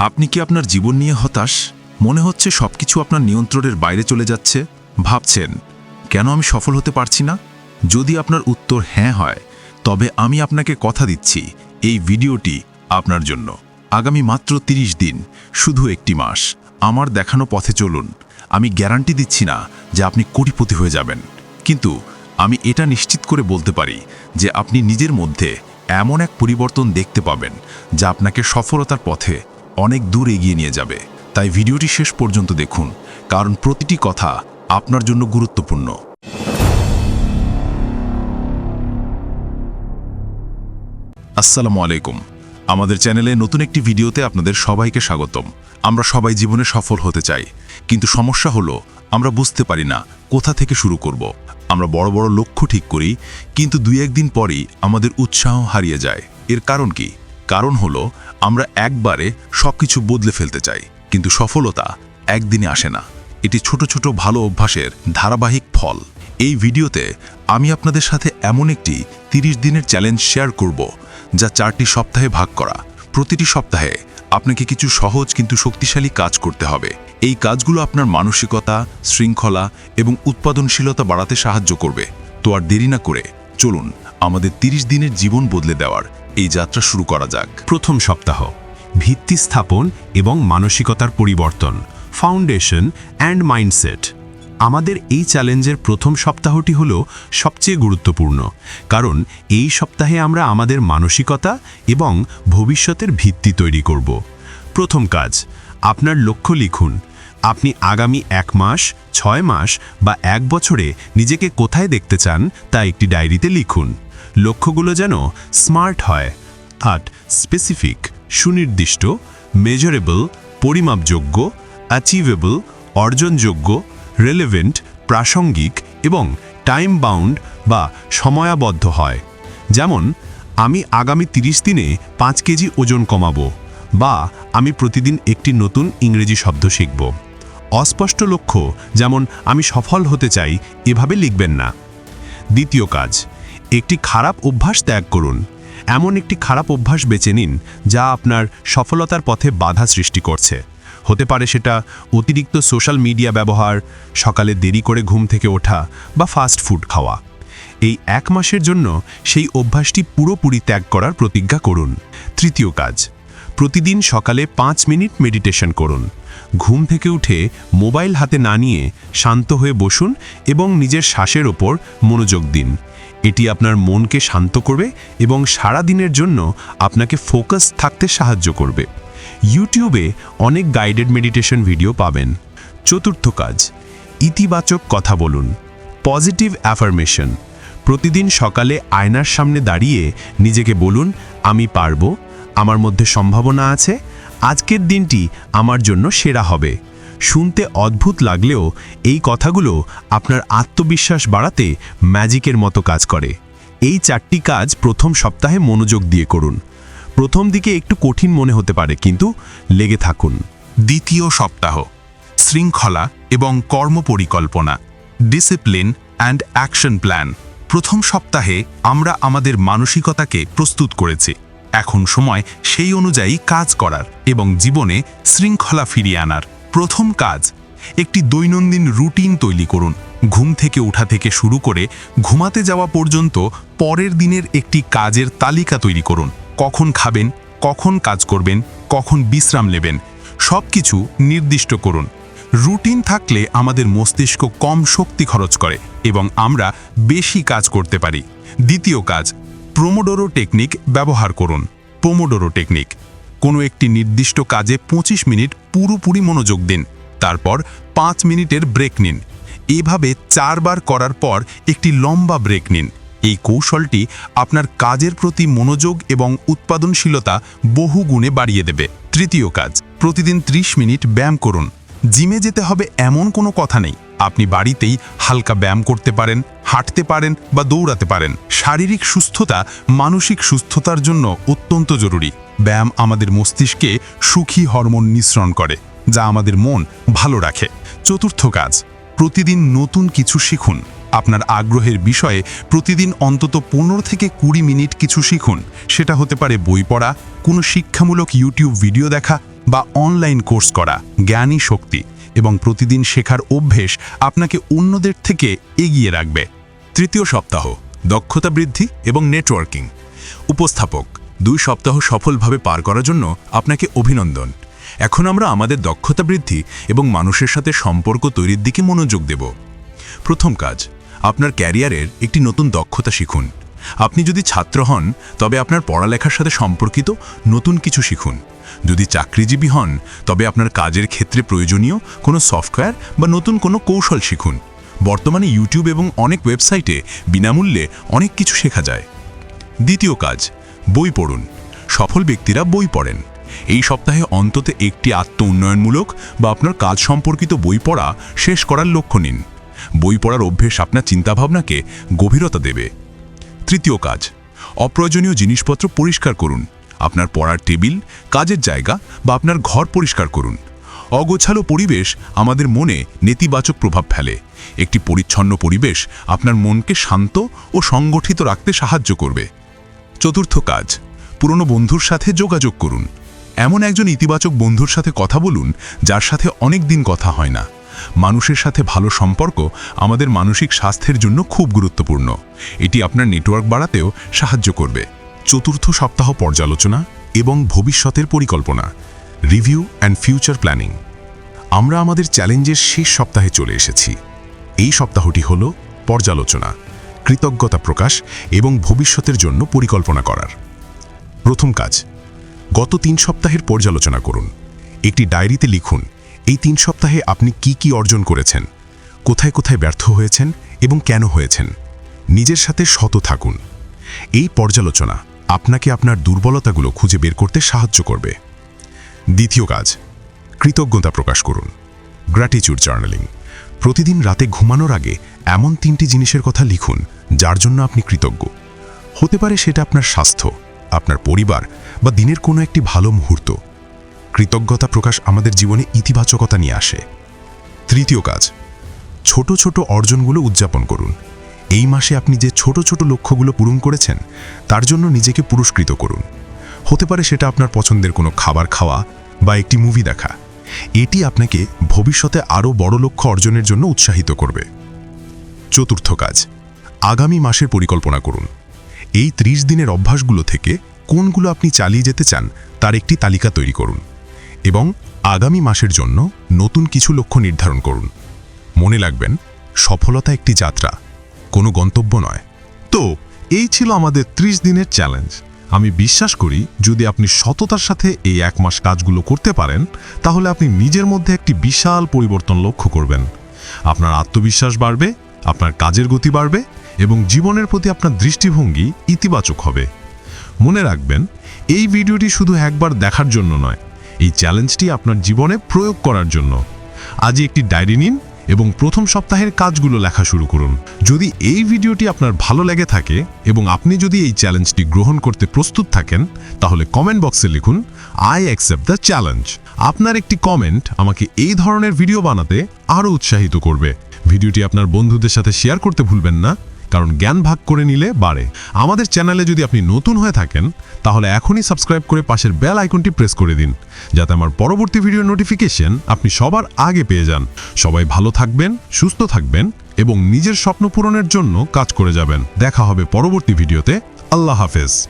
আপনি কি আপনার জীবন নিয়ে হতাশ? মনে হচ্ছে সবকিছু আপনার নিয়ন্ত্রণের বাইরে চলে যাচ্ছে? ভাবছেন, কেন আমি সফল হতে পারছি না? যদি আপনার উত্তর হ্যাঁ হয়, তবে আমি আপনাকে কথা দিচ্ছি, এই ভিডিওটি আপনার জন্য। আগামী মাত্র 30 দিন, শুধু একটি মাস, আমার দেখানো পথে চলুন। আমি গ্যারান্টি দিচ্ছি না যে আপনি কোটিপতি হয়ে যাবেন, কিন্তু আমি এটা নিশ্চিত করে বলতে পারি যে আপনি নিজের মধ্যে এমন এক পরিবর্তন দেখতে পাবেন যা আপনাকে সফলতার পথে অনেক দূর এগিয়ে নিয়ে যাবে। তাই ভিডিওটি শেষ পর্যন্ত দেখুন, কারণ প্রতিটি কথা আপনার জন্য গুরুত্বপূর্ণ। আসসালামু আলাইকুম। আমাদের চ্যানেলে নতুন একটি ভিডিওতে আপনাদের সবাইকে স্বাগতম। আমরা সবাই জীবনে সফল হতে চাই, কিন্তু সমস্যা হলো আমরা বুঝতে পারি না কোথা থেকে শুরু করব। আমরা বড় বড় লক্ষ্য ঠিক করি, কিন্তু 2-1 দিন পরেই আমাদের উৎসাহ হারিয়ে যায়। এর কারণ কি? কারণ হলো আমরা একবারে সবকিছু বদলে ফেলতে চাই, কিন্তু সফলতা একদিনে আসে না। এটি ছোট ছোট ভালো অভ্যাসের ধারাবাহিক ফল। এই ভিডিওতে আমি আপনাদের সাথে এমন একটি 30 দিনের চ্যালেঞ্জ শেয়ার করব, যা 4টি সপ্তাহে ভাগ করা। প্রতিটি সপ্তাহে আপনাকে কিছু সহজ কিন্তু শক্তিশালী কাজ করতে হবে। এই কাজগুলো আপনার মানসিকতা, শৃঙ্খলা এবং উৎপাদনশীলতা বাড়াতে সাহায্য করবে। তো আর দেরি না করে চলুন আমাদের 30 দিনের জীবন বদলে দেওয়ার এই যাত্রা শুরু করা যাক। প্রথম সপ্তাহ, ভিত্তি স্থাপন এবং মানসিকতার পরিবর্তন, ফাউন্ডেশন অ্যান্ড মাইন্ডসেট। আমাদের এই চ্যালেঞ্জের প্রথম সপ্তাহটি হল সবচেয়ে গুরুত্বপূর্ণ, কারণ এই সপ্তাহে আমরা আমাদের মানসিকতা এবং ভবিষ্যতের ভিত্তি তৈরি করব। প্রথম কাজ, আপনার লক্ষ্য লিখুন। আপনি আগামী 1 মাস, 6 মাস বা 1 বছরে নিজেকে কোথায় দেখতে চান তা একটি ডায়েরিতে লিখুন। লক্ষ্যগুলো যেন স্মার্ট হয়, স্পেসিফিক, সুনির্দিষ্ট, মেজারেবল, পরিমাপযোগ্য, অ্যাচিভেবল, অর্জনযোগ্য, রেলেভেন্ট, প্রাসঙ্গিক এবং টাইম বাউন্ড বা সময়াবদ্ধ হয়। যেমন, আমি আগামী 30 দিনে 5 কেজি ওজন কমাবো, বা আমি প্রতিদিন একটি নতুন ইংরেজি শব্দ শিখব। অস্পষ্ট লক্ষ্য, যেমন আমি সফল হতে চাই, এভাবে লিখবেন না। দ্বিতীয় কাজ, একটি খারাপ অভ্যাস ত্যাগ করুন। এমন একটি খারাপ অভ্যাস বেছে নিন যা আপনার সফলতার পথে বাধা সৃষ্টি করছে। হতে পারে সেটা অতিরিক্ত সোশ্যাল মিডিয়া ব্যবহার, সকালে দেরি করে ঘুম থেকে ওঠা বা ফাস্ট ফুড খাওয়া। এই 1 মাসের জন্য সেই অভ্যাসটি পুরোপুরি ত্যাগ করার প্রতিজ্ঞা করুন। তৃতীয় কাজ, প্রতিদিন সকালে 5 মিনিট মেডিটেশন করুন। ঘুম থেকে উঠে মোবাইল হাতে না নিয়ে শান্ত হয়ে বসুন এবং নিজের শ্বাসের ওপর মনোযোগ দিন। এটি আপনার মনকে শান্ত করবে এবং সারা দিনের জন্য আপনাকে ফোকাস থাকতে সাহায্য করবে। ইউটিউবে অনেক গাইডেড মেডিটেশন ভিডিও পাবেন। চতুর্থ কাজ, ইতিবাচক কথা বলুন। Positive affirmation. প্রতিদিন সকালে আয়নার সামনে দাঁড়িয়ে নিজেকে বলুন, আমি পারবো, আমার মধ্যে সম্ভাবনা আছে, আজকের দিনটি আমার জন্য সেরা হবে। শুনতে অদ্ভুত লাগলেও এই কথাগুলো আপনার আত্মবিশ্বাস বাড়াতে ম্যাজিকের মতো কাজ করে। এই 4টি কাজ প্রথম সপ্তাহে মনোযোগ দিয়ে করুন। প্রথম দিকে একটু কঠিন মনে হতে পারে, কিন্তু লেগে থাকুন। দ্বিতীয় সপ্তাহ, শৃঙ্খলা এবং কর্মপরিকল্পনা, ডিসিপ্লিন অ্যান্ড অ্যাকশন প্ল্যান। প্রথম সপ্তাহে আমরা আমাদের মানসিকতাকে প্রস্তুত করেছি। এখন সময় সেই অনুযায়ী কাজ করার এবং জীবনে শৃঙ্খলা ফিরিয়ে আনার। প্রথম কাজ, একটি দৈনন্দিন রুটিন তৈরি করুন। ঘুম থেকে ওঠা থেকে শুরু করে ঘুমাতে যাওয়া পর্যন্ত পরের দিনের একটি কাজের তালিকা তৈরি করুন। কখন খাবেন, কখন কাজ করবেন, কখন বিশ্রাম নেবেন, সব কিছু নির্দিষ্ট করুন। রুটিন থাকলে আমাদের মস্তিষ্ক কম শক্তি খরচ করে এবং আমরা বেশি কাজ করতে পারি। দ্বিতীয় কাজ, পোমোডোরো টেকনিক ব্যবহার করুন। পোমোডোরো টেকনিক, কোনো একটি নির্দিষ্ট কাজে 25 মিনিট পুরোপুরি মনোযোগ দিন, তারপর 5 মিনিটের ব্রেক নিন। এভাবে 4 বার করার পর একটি লম্বা ব্রেক নিন। এই কৌশলটি আপনার কাজের প্রতি মনোযোগ এবং উৎপাদনশীলতা বহু গুণে বাড়িয়ে দেবে। তৃতীয় কাজ, প্রতিদিন 30 মিনিট ব্যায়াম করুন। জিমে যেতে হবে এমন কোনো কথা নেই, আপনি বাড়িতেই হালকা ব্যায়াম করতে পারেন, হাঁটতে পারেন বা দৌড়াতে পারেন। শারীরিক সুস্থতা মানসিক সুস্থতার জন্য অত্যন্ত জরুরি। ব্যায়াম আমাদের মস্তিষ্কে সুখী হরমোন নিঃসরণ করে, যা আমাদের মন ভালো রাখে। চতুর্থ কাজ, প্রতিদিন নতুন কিছু শিখুন। আপনার আগ্রহের বিষয়ে প্রতিদিন অন্তত 15 থেকে 20 মিনিট কিছু শিখুন। সেটা হতে পারে বই পড়া, কোনো শিক্ষামূলক ইউটিউব ভিডিও দেখা বা অনলাইন কোর্স করা জ্ঞানী শক্তি এবং প্রতিদিন শেখার অভ্যেস আপনাকে অন্যদের থেকে এগিয়ে রাখবে। তৃতীয় সপ্তাহ দক্ষতা বৃদ্ধি এবং নেটওয়ার্কিং। উপস্থাপক 2 সপ্তাহ সফলভাবে পার করার জন্য আপনাকে অভিনন্দন। এখন আমরা আমাদের দক্ষতা বৃদ্ধি এবং মানুষের সাথে সম্পর্ক তৈরির দিকে মনোযোগ দেব। প্রথম কাজ, আপনার ক্যারিয়ারের একটি নতুন দক্ষতা শিখুন। আপনি যদি ছাত্র হন তবে আপনার পড়ালেখার সাথে সম্পর্কিত নতুন কিছু শিখুন। যদি চাকরিজীবী হন তবে আপনার কাজের ক্ষেত্রে প্রয়োজনীয় কোনো সফটওয়্যার বা নতুন কোনো কৌশল শিখুন। বর্তমানে ইউটিউব এবং অনেক ওয়েবসাইটে বিনামূল্যে অনেক কিছু শেখা যায়। দ্বিতীয় কাজ, বই পড়ুন। সফল ব্যক্তিরা বই পড়েন। এই সপ্তাহে অন্তত একটি আত্ম-উন্নয়নমূলক বা আপনার কাজ সম্পর্কিত বই পড়া শেষ করার লক্ষ্য নিন। বই পড়ার অভ্যেস আপনার চিন্তাভাবনাকে গভীরতা দেবে। তৃতীয় কাজ, অপ্রয়োজনীয় জিনিসপত্র পরিষ্কার করুন। আপনার পড়ার টেবিল, কাজের জায়গা বা আপনার ঘর পরিষ্কার করুন। অগোছালো পরিবেশ আমাদের মনে নেতিবাচক প্রভাব ফেলে। একটি পরিচ্ছন্ন পরিবেশ আপনার মনকে শান্ত ও সংগঠিত রাখতে সাহায্য করবে। চতুর্থ কাজ, পুরনো বন্ধুর সাথে যোগাযোগ করুন। এমন একজন ইতিবাচক বন্ধুর সাথে কথা বলুন যার সাথে অনেক দিন কথা হয় না। মানুষের সাথে ভালো সম্পর্ক আমাদের মানসিক স্বাস্থ্যের জন্য খুব গুরুত্বপূর্ণ। এটি আপনার নেটওয়ার্ক বাড়াতেও সাহায্য করবে। চতুর্থ সপ্তাহ পর্যালোচনা এবং ভবিষ্যতের পরিকল্পনা, রিভিউ অ্যান্ড ফিউচার প্ল্যানিং। আমরা আমাদের চ্যালেঞ্জের শেষ সপ্তাহে চলে এসেছি। এই সপ্তাহটি হল পর্যালোচনা, কৃতজ্ঞতা প্রকাশ এবং ভবিষ্যতের জন্য পরিকল্পনা করার। প্রথম কাজ, গত 3 সপ্তাহের পর্যালোচনা করুন। একটি ডায়েরিতে লিখুন এই 3 সপ্তাহে আপনি কি অর্জন করেছেন, কোথায় কোথায় ব্যর্থ হয়েছেন এবং কেন হয়েছেন। নিজের সাথে সৎ থাকুন। এই পর্যালোচনা আপনাকে আপনার দুর্বলতাগুলো খুঁজে বের করতে সাহায্য করবে। দ্বিতীয় কাজ, কৃতজ্ঞতা প্রকাশ করুন, গ্র্যাটিটিউড জার্নালিং। প্রতিদিন রাতে ঘুমানোর আগে এমন 3টি জিনিসের কথা লিখুন যার জন্য আপনি কৃতজ্ঞ। হতে পারে সেটা আপনার স্বাস্থ্য, আপনার পরিবার বা দিনের কোনো একটি ভালো মুহূর্ত। কৃতজ্ঞতা প্রকাশ আমাদের জীবনে ইতিবাচকতা নিয়ে আসে। তৃতীয় কাজ, ছোট ছোট অর্জনগুলো উদযাপন করুন। এই মাসে আপনি যে ছোট ছোট লক্ষ্যগুলো পূরণ করেছেন তার জন্য নিজেকে পুরস্কৃত করুন। হতে পারে সেটা আপনার পছন্দের কোনো খাবার খাওয়া বা একটি মুভি দেখা। এটি আপনাকে ভবিষ্যতে আরও বড় লক্ষ্য অর্জনের জন্য উৎসাহিত করবে। চতুর্থ কাজ, আগামী মাসের পরিকল্পনা করুন। এই 30 দিনের অভ্যাসগুলো থেকে কোনগুলো আপনি চালিয়ে যেতে চান তার একটি তালিকা তৈরি করুন এবং আগামী মাসের জন্য নতুন কিছু লক্ষ্য নির্ধারণ করুন। মনে রাখবেন, সফলতা একটি যাত্রা, কোনো গন্তব্য নয়। তো এই ছিল আমাদের 30 দিনের চ্যালেঞ্জ। আমি বিশ্বাস করি যদি আপনি সততার সাথে এই 1 মাস কাজগুলো করতে পারেন তাহলে আপনি নিজের মধ্যে একটি বিশাল পরিবর্তন লক্ষ্য করবেন। আপনার আত্মবিশ্বাস বাড়বে, আপনার কাজের গতি বাড়বে এবং জীবনের প্রতি আপনার দৃষ্টিভঙ্গি ইতিবাচক হবে। মনে রাখবেন, এই ভিডিওটি শুধু একবার দেখার জন্য নয়, এই চ্যালেঞ্জটি আপনার জীবনে প্রয়োগ করার জন্য। আজই একটি ডায়েরি নিন এবং প্রথম সপ্তাহের কাজগুলো লেখা শুরু করুন। যদি এই ভিডিওটি আপনার ভালো লেগে থাকে এবং আপনি যদি এই চ্যালেঞ্জটি গ্রহণ করতে প্রস্তুত থাকেন তাহলে কমেন্ট বক্সে লিখুন আই অ্যাকসেপ্ট দ্য চ্যালেঞ্জ। আপনার একটি কমেন্ট আমাকে এই ধরনের ভিডিও বানাতে আরও উৎসাহিত করবে। ভিডিওটি আপনার বন্ধুদের সাথে শেয়ার করতে ভুলবেন না, কারণ জ্ঞান ভাগ করে নিলে বাড়ে। আমাদের চ্যানেলে যদি আপনি নতুন হয়ে থাকেন তাহলে এখনই সাবস্ক্রাইব করে পাশের বেল আইকনটি প্রেস করে দিন যাতে আমার পরবর্তী ভিডিওর নোটিফিকেশন আপনি সবার আগে পেয়ে যান। সবাই ভালো থাকবেন, সুস্থ থাকবেন এবং নিজের স্বপ্ন পূরণের জন্য কাজ করে যাবেন। দেখা হবে পরবর্তী ভিডিওতে। আল্লাহ হাফেজ।